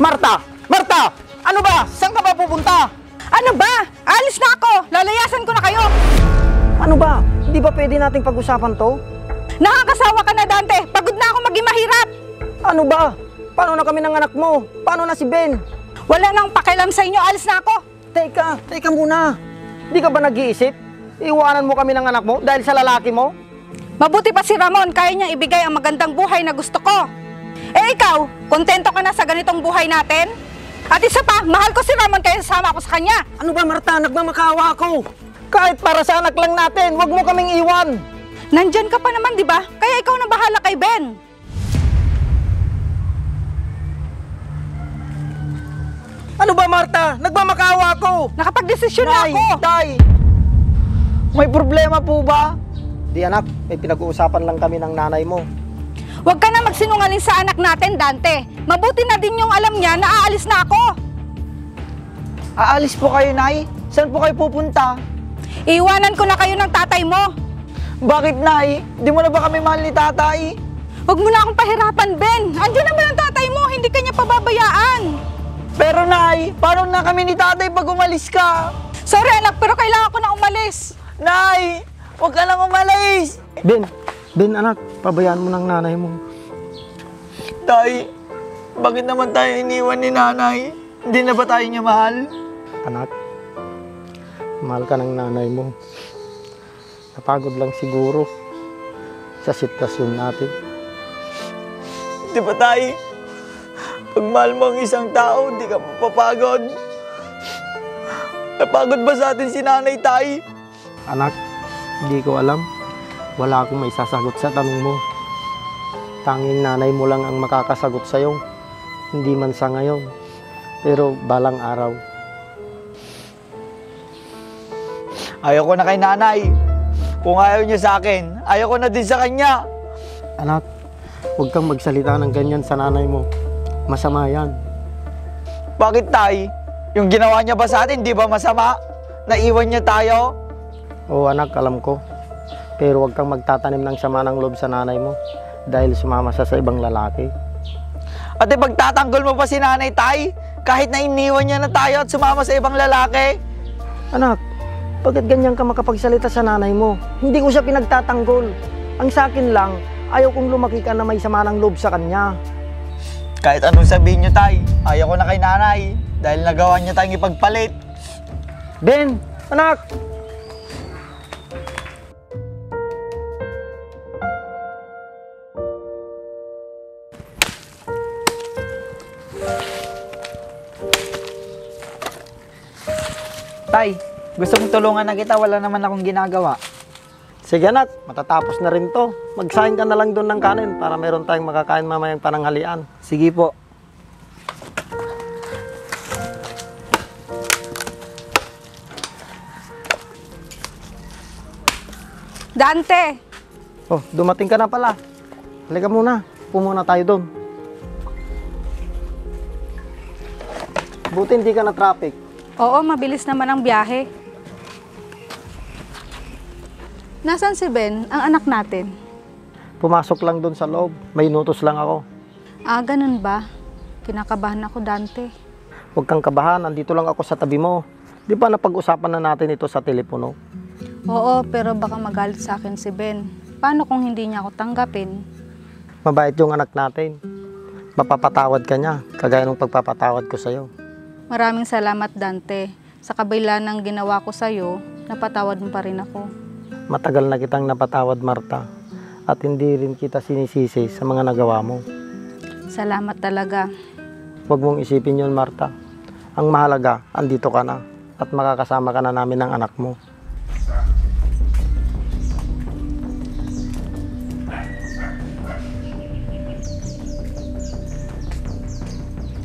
Marta! Marta! Ano ba? Saan ka ba pupunta? Ano ba? Alis na ako! Lalayasan ko na kayo! Ano ba? Hindi ba pwede nating pag-usapan to? Nakakasawa ka na, Dante! Pagod na ako maging mahirap! Ano ba? Paano na kami ng anak mo? Paano na si Ben? Wala nang pakialam sa inyo, alis na ako! Teka muna. Di ka ba nag-iisip? Iwanan mo kami ng anak mo dahil sa lalaki mo? Mabuti pa si Ramon, kaya niyang ibigay ang magandang buhay na gusto ko. Eh ikaw, kontento ka na sa ganitong buhay natin? At isa pa, mahal ko si Ramon kaya sasama ako sa kanya. Ano ba, Marta? Nagmamakawa ako. Kahit para sa anak lang natin, wag mo kaming iwan. Nandyan ka pa naman, di ba? Kaya ikaw na bahala kay Ben. Ano ba, Marta? Nagmamakawa ako. Nakapag-desisyon na ako. Tay! May problema po ba? Di anak, may pinag-uusapan lang kami ng nanay mo. Huwag ka na magsinungaling sa anak natin, Dante. Mabuti na din yung alam niya na aalis na ako. Aalis po kayo, Nay? Saan po kayo pupunta? Iiwanan ko na kayo ng tatay mo. Bakit, Nay? Di mo na ba kami mahal ni tatay? Huwag mo na akong pahirapan, Ben. Andiyan naman ang tatay mo, hindi ka niya pababayaan. Pero, Nay, paano na kami ni tatay pag umalis ka? Sorry, anak, pero kailangan ko na umalis. Nay! Huwag ka lang umalis! Ben, anak, pabayaan mo ng nanay mo. Tay, bakit naman tayo iniwan ni nanay? Hindi na ba tayo niya mahal? Anak, mahal ka ng nanay mo. Napagod lang siguro sa sitwasyon natin. Di ba tay? Pag mahal mo ang isang tao, di ka mapapagod. Napagod ba sa atin si nanay, tay? Anak, hindi ko alam. Wala akong may sasagot sa tanong mo. Tanging nanay mo lang ang makakasagot sa'yo. Hindi man sa ngayon, pero balang araw. Ayaw ko na kay nanay. Kung ayaw niya sa akin, ayaw ko na din sa kanya. Anak, huwag kang magsalita ng ganyan sa nanay mo. Masama yan. Bakit, tay? Yung ginawa niya ba sa atin, di ba masama? Naiwan niya tayo? Oo, anak, alam ko. Pero huwag kang magtatanim ng sama ng loob sa nanay mo dahil sumama siya sa ibang lalaki. Ate, pagtatanggol mo pa si nanay, tay? Kahit na iniwan niya na tayo at sumama sa ibang lalaki? Anak, bakit ganyan ka makapagsalita sa nanay mo? Hindi ko siya pinagtatanggol. Ang sa akin lang, ayaw kong lumaki ka na may sama ng loob sa kanya. Kahit anong sabihin niyo, tay, ayaw ko na kay nanay dahil nagawa niya tayong ipagpalit. Ben, anak! Tay, gusto mong tulungan na kita, wala naman akong ginagawa. Sige anak, matatapos na rin to. Magsahin ka na lang doon ng kanin para meron tayong makakain mamayang pananghalian. Sige po. Dante! Oh, dumating ka na pala. Halika muna, pumuna tayo doon. Buti hindi ka na traffic. Oo, mabilis naman ang biyahe. Nasaan si Ben, ang anak natin? Pumasok lang doon sa loob. May inutos lang ako. Ah, ganun ba? Kinakabahan ako, Dante. Huwag kang kabahan, andito lang ako sa tabi mo. Di ba napag-usapan na natin ito sa telepono? Oo, pero baka magalit sa akin si Ben. Paano kung hindi niya ako tanggapin? Mabait yung anak natin. Mapapatawad ka niya, kagaya ng pagpapatawad ko sa'yo. Maraming salamat, Dante. Sa kabila ng ginawa ko sa'yo, napatawad mo pa rin ako. Matagal na kitang napatawad, Marta. At hindi rin kita sinisisi sa mga nagawa mo. Salamat talaga. Huwag mong isipin yun, Marta. Ang mahalaga, andito ka na. At makakasama ka na namin ng anak mo.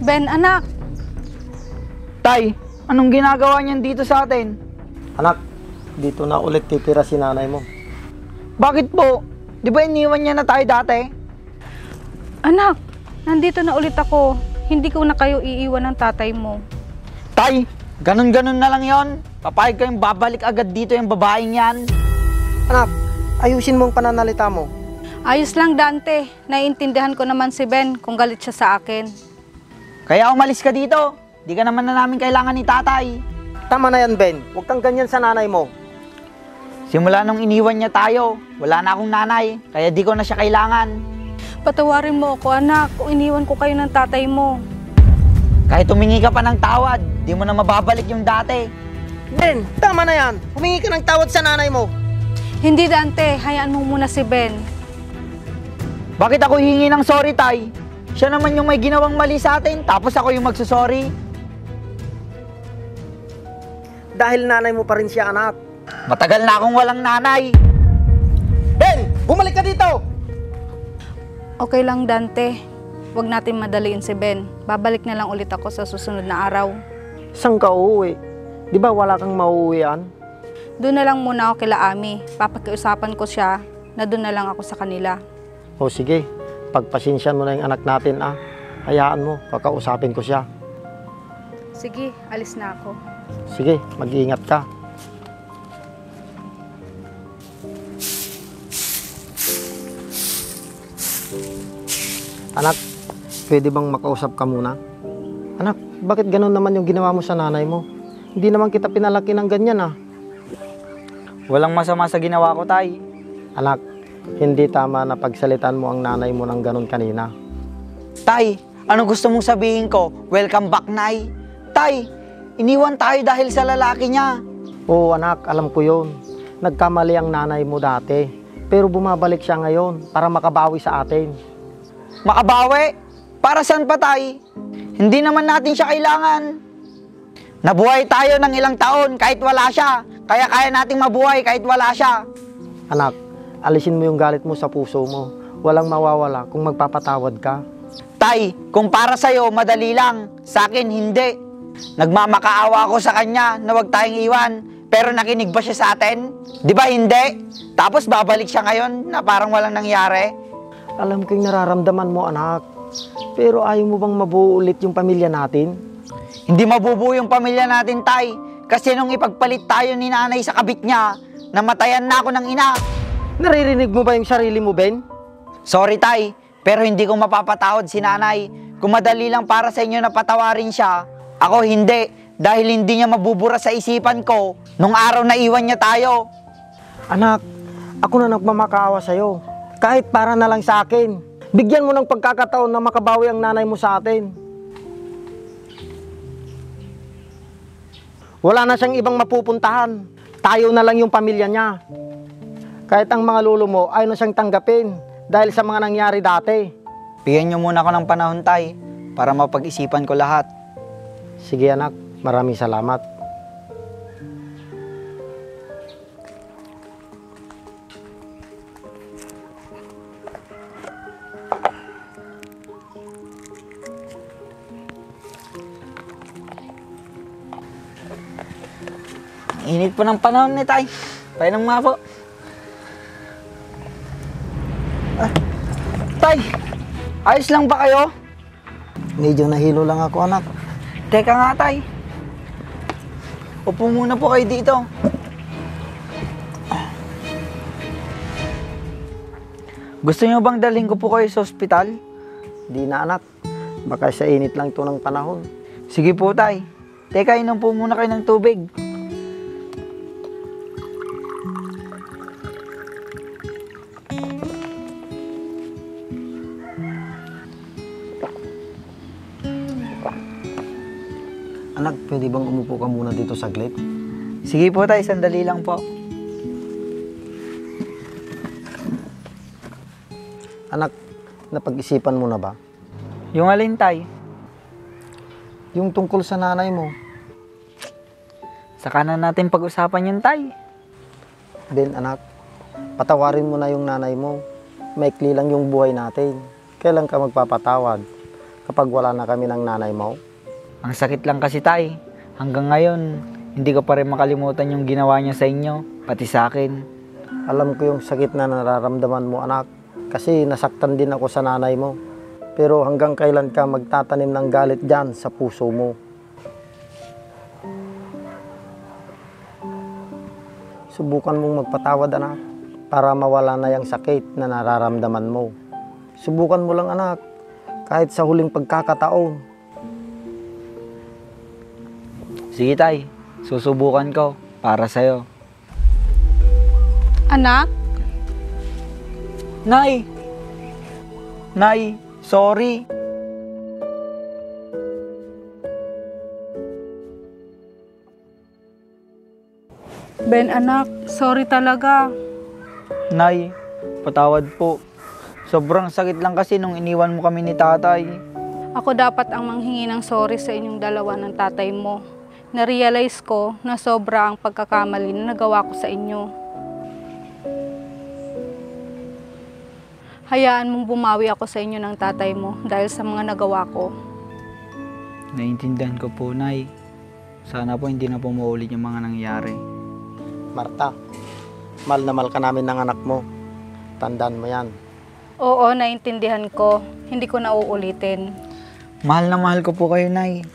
Ben, anak! Tay, anong ginagawa niyan dito sa atin? Anak, dito na ulit titira si nanay mo. Bakit po? Di ba iniwan niya na tayo dati? Anak, nandito na ulit ako. Hindi ko na kayo iiwan ng tatay mo. Tay, ganun-ganun na lang yon. Papayag kayong babalik agad dito yung babaeng yan. Anak, ayusin mo ang pananalita mo. Ayos lang, Dante. Naiintindihan ko naman si Ben kung galit siya sa akin. Kaya umalis ka dito. Di ka naman na namin kailangan ni tatay. Tama na yan, Ben. Huwag kang ganyan sa nanay mo. Simula nung iniwan niya tayo, wala na akong nanay, kaya di ko na siya kailangan. Patawarin mo ako, anak, kung iniwan ko kayo ng tatay mo. Kahit humingi ka pa ng tawad, di mo na mababalik yung dati. Ben, tama na yan. Humingi ka ng tawad sa nanay mo. Hindi, Dante, hayaan mo muna si Ben. Bakit ako hihingi ng sorry, tay? Siya naman yung may ginawang mali sa atin, tapos ako yung magsusorry. Dahil nanay mo pa rin siya, anak. Matagal na akong walang nanay. Ben, bumalik ka dito! Okay lang, Dante. Huwag natin madaliin si Ben. Babalik na lang ulit ako sa susunod na araw. Saan ka uuwi? Di ba wala kang mauuwian? Doon na lang muna ako kila Ami. Papakiusapan ko siya na doon na lang ako sa kanila. O sige, pagpasensyan mo na yung anak natin, ah. Hayaan mo, kakausapin ko siya. Sige, alis na ako. Sige, mag-iingat ka. Anak, pwede bang makausap ka muna? Anak, bakit ganun naman yung ginawa mo sa nanay mo? Hindi naman kita pinalaki ng ganyan, ah. Walang masama sa ginawa ko, tay. Anak, hindi tama na pagsalitan mo ang nanay mo ng ganun kanina. Tay, ano gusto mong sabihin ko? Welcome back, nay. Tay, iniwan tayo dahil sa lalaki niya. Oo, anak, alam ko yun. Nagkamali ang nanay mo dati. Pero bumabalik siya ngayon para makabawi sa atin. Makabawi? Para saan pa, tay? Hindi naman natin siya kailangan. Nabuhay tayo ng ilang taon kahit wala siya. Kaya kaya nating mabuhay kahit wala siya. Anak, alisin mo yung galit mo sa puso mo. Walang mawawala kung magpapatawad ka. Tay, kung para sa'yo, madali lang. Sa akin, hindi. Nagmamakaawa ako sa kanya na huwag tayong iwan. Pero nakinig ba siya sa atin? Di ba hindi? Tapos babalik siya ngayon na parang walang nangyari. Alam ko yung nararamdaman mo, anak. Pero ayaw mo bang mabuo ulit yung pamilya natin? Hindi mabubuo yung pamilya natin, tay. Kasi nung ipagpalit tayo ni nanay sa kabit niya, namatayan na ako ng ina. Naririnig mo ba yung sarili mo, Ben? Sorry, tay. Pero hindi ko mapapatawad si nanay. Kung madali lang para sa inyo na patawarin siya, ako hindi. Dahil hindi niya mabubura sa isipan ko nung araw na iwan niya tayo. Anak, ako na nagmamakaawa sa'yo. Kahit para na lang sa akin. Bigyan mo ng pagkakataon na makabawi ang nanay mo sa atin. Wala na siyang ibang mapupuntahan. Tayo na lang yung pamilya niya. Kahit ang mga lolo mo ayaw na siyang tanggapin dahil sa mga nangyari dati. Bigyan niyo muna ako ng panahon, tay, para mapag-isipan ko lahat. Sige anak, maraming salamat. Init po ng panahon ni tay. Painom nga po. Tay, ayos lang ba kayo? Medyo nahilo lang ako anak. Teka nga, tay. Upo muna po kayo dito. Gusto niyo bang dalhin ko po kayo sa ospital? Di na anak, baka sa init lang to ng panahon. Sige po, tay. Teka, inom po muna kayo ng tubig. Anak, pwede bang umupo ka muna dito saglit? Sige po, tay. Sandali lang po. Anak, napag-isipan mo na ba? Yung alin, tay? Yung tungkol sa nanay mo. Saka na natin pag-usapan yun, tay. Ben, anak, patawarin mo na yung nanay mo. Maikli lang yung buhay natin. Kailan ka magpapatawad kapag wala na kami ng nanay mo? Ang sakit lang kasi, tay. Hanggang ngayon, hindi ko pa rin makalimutan yung ginawa niya sa inyo, pati sa akin. Alam ko yung sakit na nararamdaman mo, anak. Kasi nasaktan din ako sa nanay mo. Pero hanggang kailan ka magtatanim ng galit dyan sa puso mo? Subukan mong magpatawad, anak, para mawala na yung sakit na nararamdaman mo. Subukan mo lang, anak, kahit sa huling pagkakataon. Sige tay, susubukan ko para sa'yo. Anak, Nay! Nay, sorry. Ben anak, sorry talaga. Nay, patawad po. Sobrang sakit lang kasi nung iniwan mo kami ni tatay. Ako dapat ang manghingi ng sorry sa inyong dalawa ng tatay mo. Na-realize ko na sobra ang pagkakamali na nagawa ko sa inyo. Hayaan mong bumawi ako sa inyo ng tatay mo dahil sa mga nagawa ko. Naiintindihan ko po, Nay. Sana po hindi na po maulit yung mga nangyari. Marta, mahal na mahal ka namin ng anak mo. Tandaan mo yan. Oo, naiintindihan ko. Hindi ko na uulitin. Mahal na mahal ko po kayo, Nay.